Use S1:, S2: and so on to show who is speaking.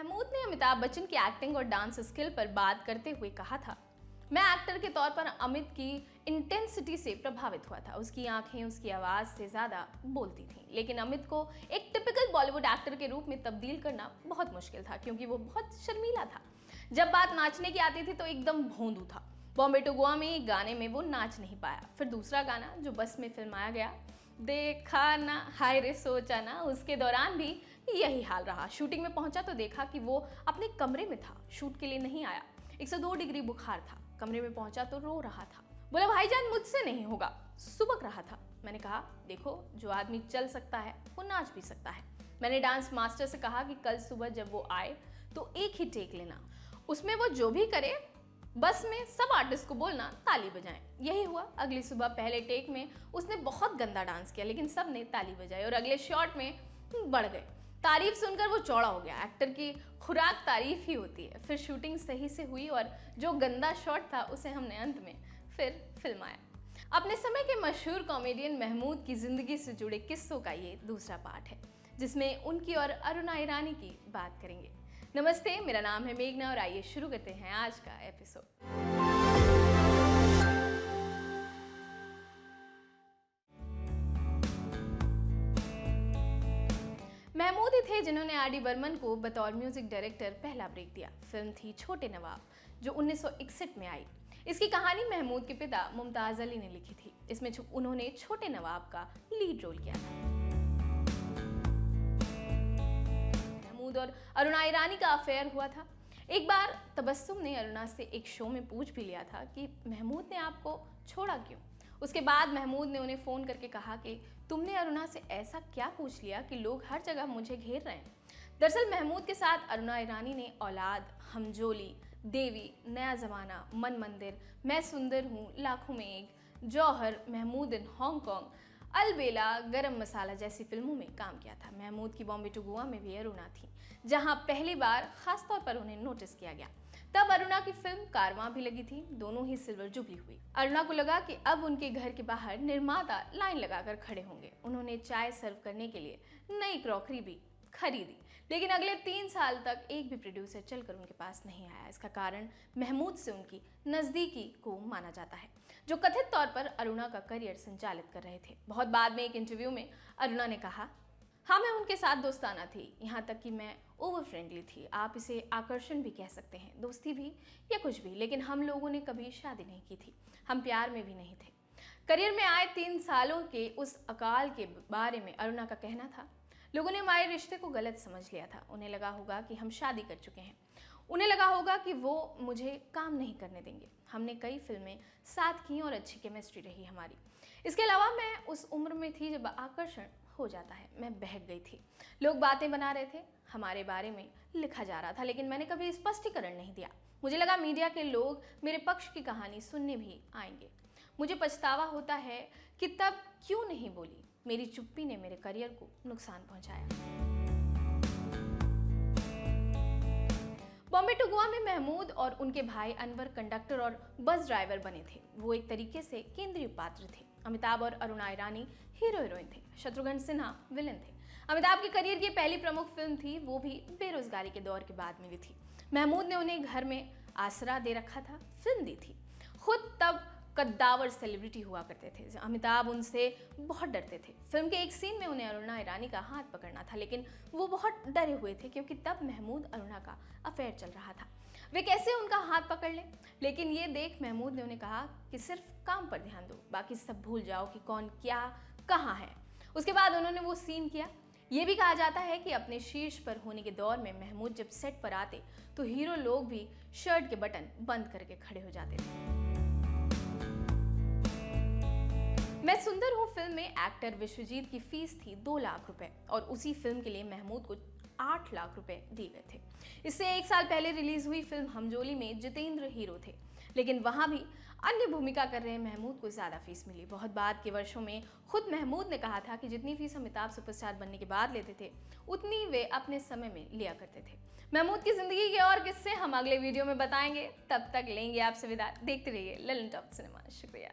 S1: महमूद ने अमिताभ बच्चन की एक्टिंग और डांस स्किल पर बात करते हुए कहा था, मैं एक्टर के तौर पर अमित की इंटेंसिटी से प्रभावित हुआ था। उसकी आंखें उसकी आवाज़ से ज़्यादा बोलती थीं। लेकिन अमित को एक टिपिकल बॉलीवुड एक्टर के रूप में तब्दील करना बहुत मुश्किल था, क्योंकि वो बहुत शर्मीला था। जब बात नाचने की आती थी तो एकदम भोंदू था। बॉम्बे टू गोवा में एक गाने में वो नाच नहीं पाया। फिर दूसरा गाना जो बस में फिल्माया गया, देखा ना हाय रे सोचा ना, उसके दौरान भी यही हाल रहा। शूटिंग में पहुंचा तो देखा कि वो अपने कमरे में था, शूट के लिए नहीं आया। 102 डिग्री बुखार था। कमरे में पहुंचा तो रो रहा था। बोला, भाईजान मुझसे नहीं होगा, सुबक रहा था। मैंने कहा, देखो जो आदमी चल सकता है वो नाच भी सकता है। मैंने डांस मास्टर से कहा कि कल सुबह जब वो आए तो एक ही टेक लेना, उसमें वो जो भी करे बस में सब आर्टिस्ट को बोलना ताली बजाएं। यही हुआ। अगली सुबह पहले टेक में उसने बहुत गंदा डांस किया, लेकिन सब ने ताली बजाई और अगले शॉट में बढ़ गए। तारीफ सुनकर वो चौड़ा हो गया। एक्टर की खुराक तारीफ ही होती है। फिर शूटिंग सही से हुई और जो गंदा शॉट था उसे हमने अंत में फिर फिल्माया। अपने समय के मशहूर कॉमेडियन महमूद की जिंदगी से जुड़े किस्सों का ये दूसरा पार्ट है, जिसमें उनकी और अरुणा ईरानी की बात करेंगे। नमस्ते, मेरा नाम है मेघना और आइए शुरू करते हैं आज का एपिसोड। महमूद ही थे जिन्होंने आर डी बर्मन को बतौर म्यूजिक डायरेक्टर पहला ब्रेक दिया। फिल्म थी छोटे नवाब, जो 1961 में आई। इसकी कहानी महमूद के पिता मुमताज अली ने लिखी थी। इसमें उन्होंने छोटे नवाब का लीड रोल किया था। महमूद और अरुणा ईरानी का अफेयर हुआ था। एक बार तबस्सुम ने अरुणा से एक शो में पूछ भी लिया था कि महमूद ने आपको छोड़ा क्यों। उसके बाद महमूद ने उन्हें फ़ोन करके कहा कि तुमने अरुणा से ऐसा क्या पूछ लिया कि लोग हर जगह मुझे घेर रहे हैं। दरअसल महमूद के साथ अरुणा ईरानी ने औलाद, हमजोली, देवी, नया ज़माना, मन मंदिर, मैं सुंदर हूँ, लाखों में एक, जौहर, महमूद इन हांगकांग, अलबेला, गरम मसाला जैसी फिल्मों में काम किया था। महमूद की बॉम्बे टू गोवा में भी अरुणा थी, जहां पहली बार खासतौर पर उन्हें नोटिस किया गया। तब अरुणा की फिल्म कारवां भी लगी थी। दोनों ही सिल्वर जुबली हुई। अरुणा को लगा कि अब उनके घर के बाहर निर्माता लाइन लगाकर खड़े होंगे। उन्होंने चाय सर्व करने के लिए नई क्रॉकरी भी खरीदी, लेकिन अगले 3 साल तक एक भी प्रोड्यूसर चलकर उनके पास नहीं आया। इसका कारण महमूद से उनकी नज़दीकी को माना जाता है, जो कथित तौर पर अरुणा का करियर संचालित कर रहे थे। बहुत बाद में एक इंटरव्यू में अरुणा ने कहा, हाँ मैं उनके साथ दोस्ताना थी, यहाँ तक कि मैं ओवर फ्रेंडली थी। आप इसे आकर्षण भी कह सकते हैं, दोस्ती भी या कुछ भी, लेकिन हम लोगों ने कभी शादी नहीं की थी, हम प्यार में भी नहीं थे। करियर में आए 3 सालों के उस अकाल के बारे में अरुणा का कहना था, लोगों ने हमारे रिश्ते को गलत समझ लिया था। उन्हें लगा होगा कि हम शादी कर चुके हैं। उन्हें लगा होगा कि वो मुझे काम नहीं करने देंगे। हमने कई फिल्में साथ की और अच्छी केमिस्ट्री रही हमारी। इसके अलावा मैं उस उम्र में थी जब आकर्षण हो जाता है। मैं बहक गई थी। लोग बातें बना रहे थे, हमारे बारे में लिखा जा रहा था, लेकिन मैंने कभी स्पष्टीकरण नहीं दिया। मुझे लगा मीडिया के लोग मेरे पक्ष की कहानी सुनने भी आएंगे। मुझे पछतावा होता है कि तब क्यों नहीं बोली। मेरी चुप्पी ने मेरे करियर को नुकसान पहुंचाया। बॉम्बे टू गोवा में महमूद और उनके भाई अनवर कंडक्टर और बस ड्राइवर बने थे। वो एक तरीके से केंद्रीय पात्र थे। अमिताभ और अरुणा ईरानी हीरो हीरोइन थे। शत्रुघ्न सिन्हा विलेन थे। अमिताभ के करियर की पहली प्रमुख फिल्म थी, वो भी बेरोजगारी के दौर के बाद मिली थी। महमूद ने उन्हें घर में आसरा दे रखा था, फिल्म दी थी। खुद तब कद्दावर सेलिब्रिटी हुआ करते थे। अमिताभ उनसे बहुत डरते थे। फिल्म के एक सीन में उन्हें अरुणा ईरानी का हाथ पकड़ना था, लेकिन वो बहुत डरे हुए थे, क्योंकि तब महमूद अरुणा का अफेयर चल रहा था। वे कैसे उनका हाथ पकड़ लें। लेकिन ये देख महमूद ने उन्हें कहा कि सिर्फ काम पर ध्यान दो, बाकी सब भूल जाओ कि कौन क्या कहाँ है। उसके बाद उन्होंने वो सीन किया। ये भी कहा जाता है कि अपने शीर्ष पर होने के दौर में महमूद जब सेट पर आते तो हीरो लोग भी शर्ट के बटन बंद करके खड़े हो जाते थे। मैं सुंदर हूँ फिल्म में एक्टर विश्वजीत की फीस थी 2 लाख रुपए और उसी फिल्म के लिए महमूद को 8 लाख रुपए दिए गए थे। इससे 1 साल पहले रिलीज हुई फिल्म हमजोली में जितेंद्र हीरो थे, लेकिन वहां भी अन्य भूमिका कर रहे महमूद को ज्यादा फीस मिली। बहुत बाद के वर्षों में खुद महमूद ने कहा था कि जितनी फीस अमिताभ सुपरस्टार बनने के बाद लेते थे, उतनी वे अपने समय में लिया करते थे। महमूद की जिंदगी के और किस्से हम अगले वीडियो में बताएंगे। तब तक लेंगे आपसे विदा। देखते रहिए ललन टॉप सिनेमा। शुक्रिया।